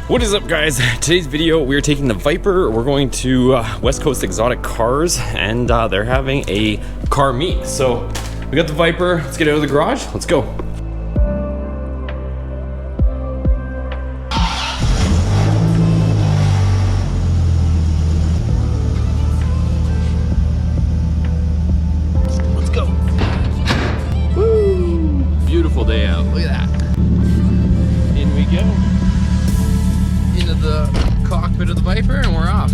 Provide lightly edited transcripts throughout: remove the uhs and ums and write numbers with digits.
What is up, guys? Today's video, we're taking the Viper. We're going to West Coast Exotic Cars, and they're having a car meet. So we got the Viper. Let's get out of the garage. Let's go. Let's go. Woo! Beautiful day out. Look at that. In we go. Into the cockpit of the Viper, and we're off.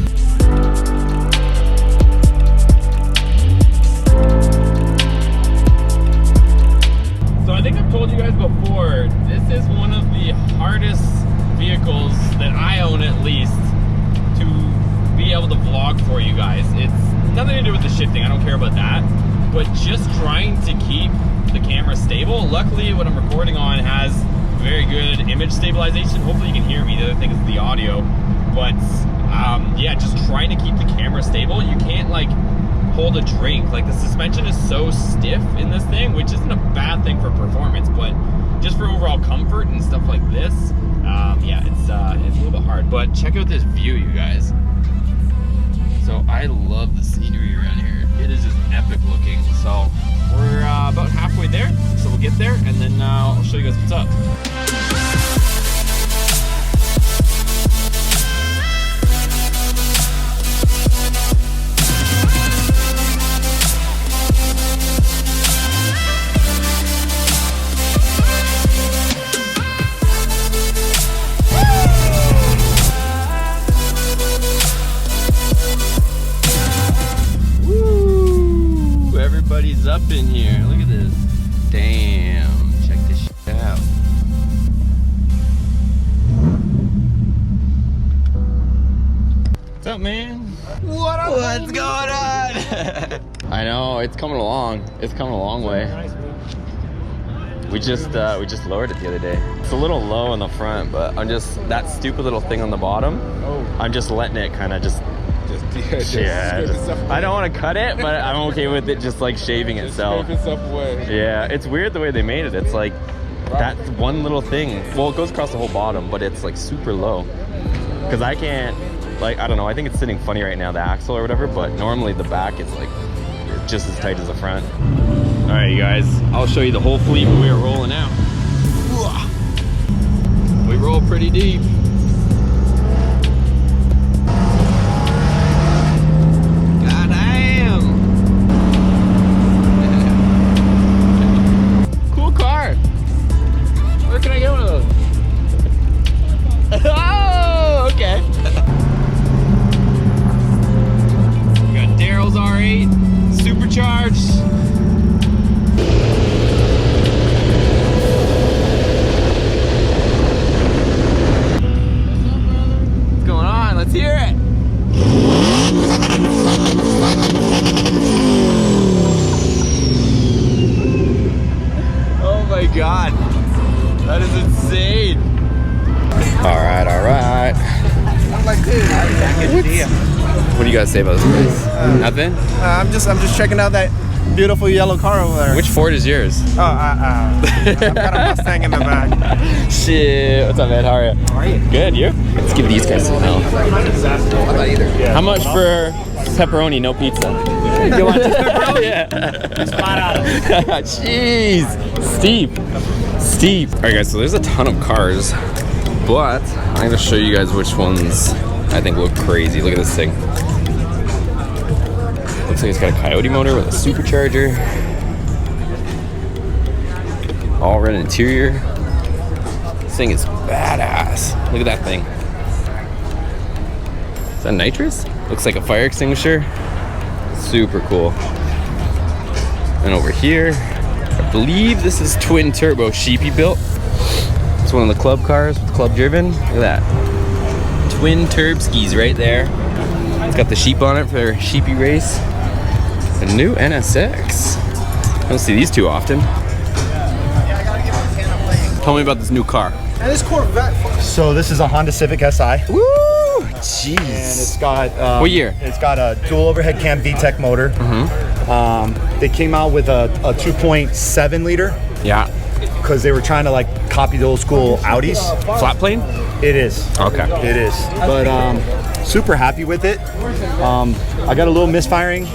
So I think I've told you guys before, this is one of the hardest vehicles that I own, at least, to be able to vlog for you guys. It's nothing to do with the shifting, I don't care about that, but just trying to keep the camera stable. Luckily, what I'm recording on has very good image stabilization. Hopefully you can hear me. The other thing is the audio, but yeah, just trying to keep the camera stable. You can't like hold a drink. Like, the suspension is so stiff in this thing, which isn't a bad thing for performance, but just for overall comfort and stuff like this, yeah, it's a little bit hard. But check out this view, you guys. So I love the scenery around here. It is just epic looking. So we're about halfway there, so we'll get there, and then I'll show you guys what's up. Everybody's up in here. Look at this. Damn. Check this shit out. What's up, man? What up? What's going on? I know, it's coming along. It's coming a long way. We just lowered it the other day. It's a little low in the front, but I'm just, that stupid little thing on the bottom, I'm just letting it kind of just I don't want to cut it, but I'm okay with it just like shaving itself. Scrape itself away. Yeah, it's weird the way they made it. It's like that one little thing. Well, it goes across the whole bottom, but it's like super low. Because I can't, like, I don't know. I think it's sitting funny right now, the axle or whatever. But normally the back is like just as tight as the front. All right, you guys. I'll show you the whole fleet, but we are rolling out. We roll pretty deep. Oh, okay. We got Daryl's R8, supercharged. What's going on? Let's hear it. Oh my God, that is insane. All right. What do you guys say about this place? Nothing? I'm just checking out that beautiful yellow car over there. Which Ford is yours? I've got a Mustang in the back. Shit. What's up, man? How are you? How are you? Good, you? Let's give these guys some help. I'm not either. How much for pepperoni, no pizza? You want pepperoni? Yeah. Spot out. Jeez. Steep. All right, guys, so there's a ton of cars, but I'm going to show you guys which ones I think look crazy. Look at this thing. Looks like it's got a Coyote motor with a supercharger. All red interior. This thing is badass. Look at that thing. Is that nitrous? Looks like a fire extinguisher. Super cool. And over here, I believe this is twin turbo Sheepy built. It's one of the club cars with club driven. Look at that. Twin turbskis right there. It's got the sheep on it for Sheepy race. A new NSX. I don't see these too often. Tell me about this new car. And this Corvette. So this is a Honda Civic Si. Woo! Jeez. And it's got what year? It's got a dual overhead cam VTEC motor. They came out with a 2.7 liter. Yeah. because they were trying to like copy the old school Audis. Flat plane? It is. Okay. It is. But super happy with it. I got a little misfiring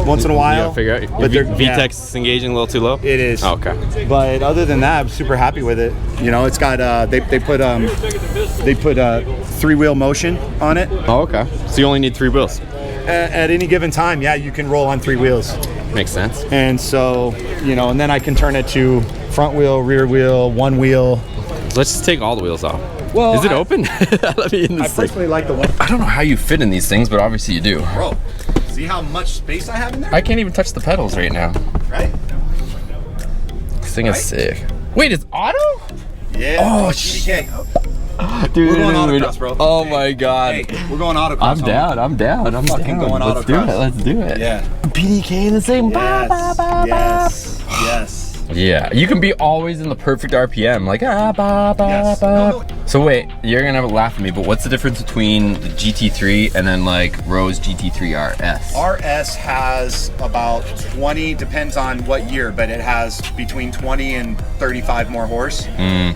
once in a while. You gotta figure out. But VTEC's engaging a little too low? It is. Oh, okay. But other than that, I'm super happy with it. You know, it's got they put 3-wheel motion on it. Oh, okay. So you only need 3 wheels. At any given time, yeah, you can roll on 3 wheels. Makes sense. And so, you know, and then I can turn it to front wheel, rear wheel, 1 wheel. Let's just take all the wheels off. Well, is it open? Let me in this I thing. personally like the one. I don't know how you fit in these things, but obviously you do. Bro, see how much space I have in there? I can't even touch the pedals right now. Right? This thing is sick. Wait, it's auto? Yeah. Oh, GDK. Dude, We're going autocross, bro. Oh my god. Hey, we're going autocross. I'm down. I'm fucking down. going Let's do autocross. it. Let's do it. Yeah. PDK in the same. Yes. Yes. Yeah, you can be always in the perfect RPM, like Yes. No. So wait, you're gonna laugh at me, but what's the difference between the GT3 and then like Rose GT3 RS? RS has about 20, depends on what year, but it has between 20 and 35 more horse.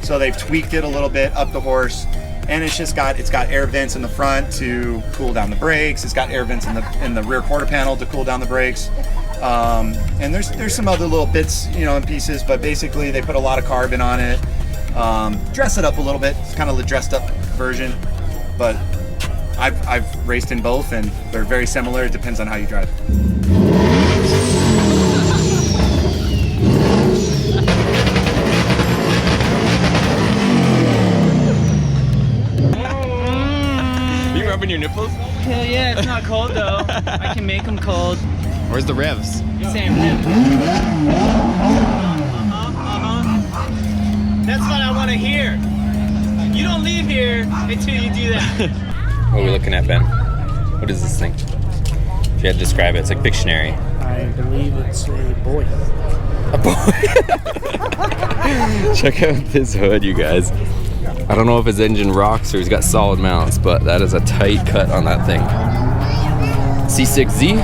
So they've tweaked it a little bit, up the horse, and it's got air vents in the front to cool down the brakes. It's got air vents in the rear quarter panel to cool down the brakes. And there's some other little bits, you know, and pieces, but basically they put a lot of carbon on it. Dress it up a little bit. It's kind of the dressed up version, but I've raced in both and they're very similar. It depends on how you drive. You rubbing your nipples? Hell yeah, it's not cold though. I can make them cold. Where's the revs? Same rib. That's what I want to hear. You don't leave here until you do that. What are we looking at, Ben? What is this thing? If you had to describe it, it's like Pictionary. I believe it's a boy. A boy. Check out this hood, you guys. I don't know if his engine rocks or he's got solid mounts, but that is a tight cut on that thing. C6Z.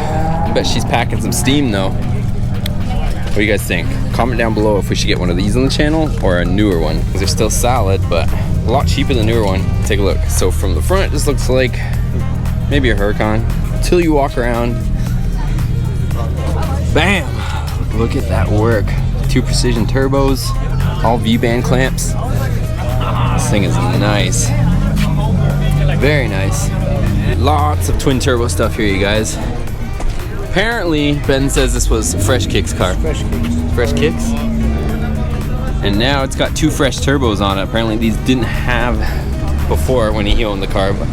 I bet she's packing some steam though. What do you guys think? Comment down below if we should get one of these on the channel or a newer one. Because they're still solid, but a lot cheaper than the newer one. Take a look. So from the front, it just looks like maybe a Huracan. Until you walk around. Bam! Look at that work. 2 precision turbos, all V-band clamps. This thing is nice. Very nice. Lots of twin turbo stuff here, you guys. Apparently, Ben says this was a Fresh Kicks car. Fresh kicks. Fresh Kicks? And now it's got 2 fresh turbos on it. Apparently these didn't have before when he owned the car. But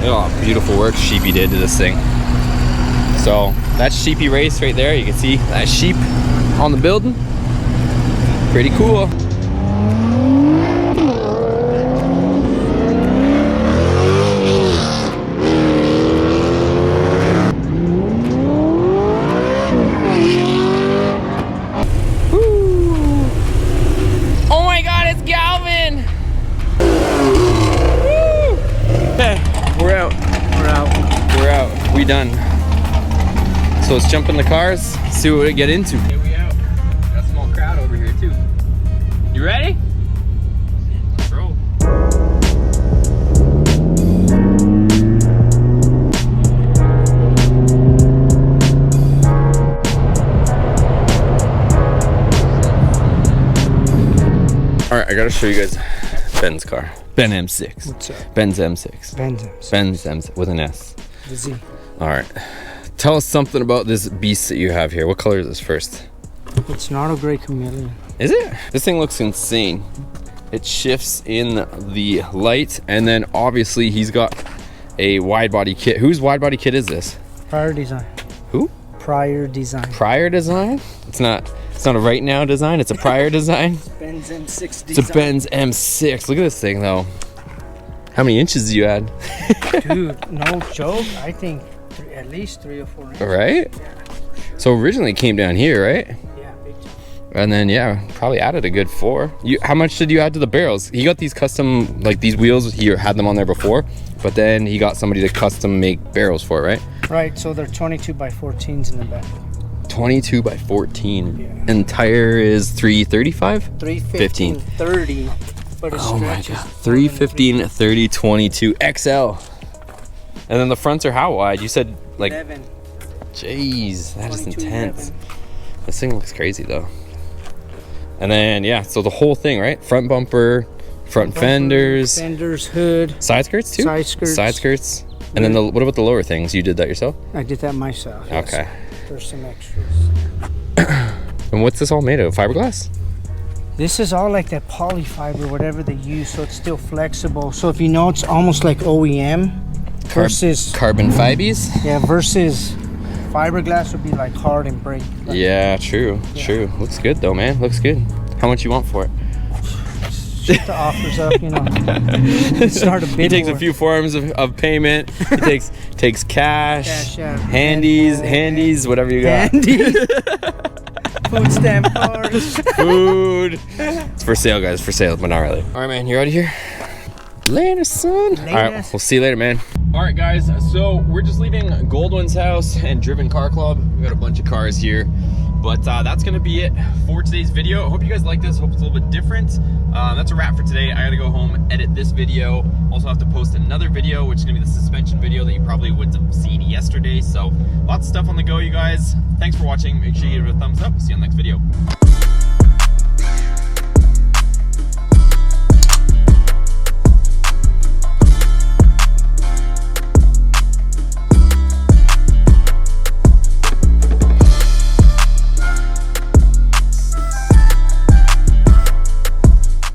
oh, beautiful work Sheepy did to this thing. So that's Sheepy Race right there. You can see that sheep on the building. Pretty cool. We done. So let's jump in the cars, see what we get into. Here we out. Got a small crowd over here too. You ready? Let's roll. All right, I gotta show you guys Ben's car. Ben M6. What's up? Ben's M6. Ben's Ben's M6 with an S. the Z. All right. Tell us something about this beast that you have here. What color is this first? It's not a gray chameleon. Is it? This thing looks insane. It shifts in the light, and then obviously he's got a wide body kit. Whose wide body kit is this? Prior design. Who? Prior design. Prior design? It's not a right now design, it's a prior design. Benz M6 design. It's a Benz M6. Look at this thing though. How many inches do you add? Dude, no joke. I think at least 3 or 4 inches. Right? Yeah. So originally it came down here, right? Yeah, big time. And then yeah, probably added a good 4. How much did you add to the barrels? He got these custom, like these wheels, he had them on there before, but then he got somebody to custom make barrels for it, right? Right, so they're 22 by 14s in the back. 22 by 14. Yeah. And tire is 335? 315, 30. But it Oh my stretches god. 315, 30, 22 XL. And then the fronts are how wide? You said like 11. Jeez, that is 22, intense. 11. This thing looks crazy though. And then yeah, so the whole thing, right? Front bumper, front fenders, hood. side skirts too? Side skirts. Side skirts. And then what about the lower things? You did that yourself? I did that myself. Yes. Okay. There's some extras. And what's this all made of? Fiberglass? This is all like that polyfiber, whatever they use, so it's still flexible. So if you know, it's almost like OEM versus Carbon fibers? versus fiberglass would be like hard and break. Like, Yeah, true. Looks good though, man. Looks good. How much you want for it? Shit the offers up, you know. Start a bid. He takes a war. few forms of payment. He takes cash, Cash, yeah. handies, whatever you got. Candy. Food stamp cards. Food. It's for sale, guys. For sale, but not really. All right, man. You're out of here. Later, son. All right, we'll see you later, man. All right, guys. So we're just leaving Goldwyn's house and Driven Car Club. We got a bunch of cars here. But that's gonna be it for today's video. I hope you guys like this. Hope it's a little bit different. That's a wrap for today. I gotta go home, edit this video. Also have to post another video, which is gonna be the suspension video that you probably would have seen yesterday. So lots of stuff on the go, you guys. Thanks for watching. Make sure you give it a thumbs up. See you on the next video.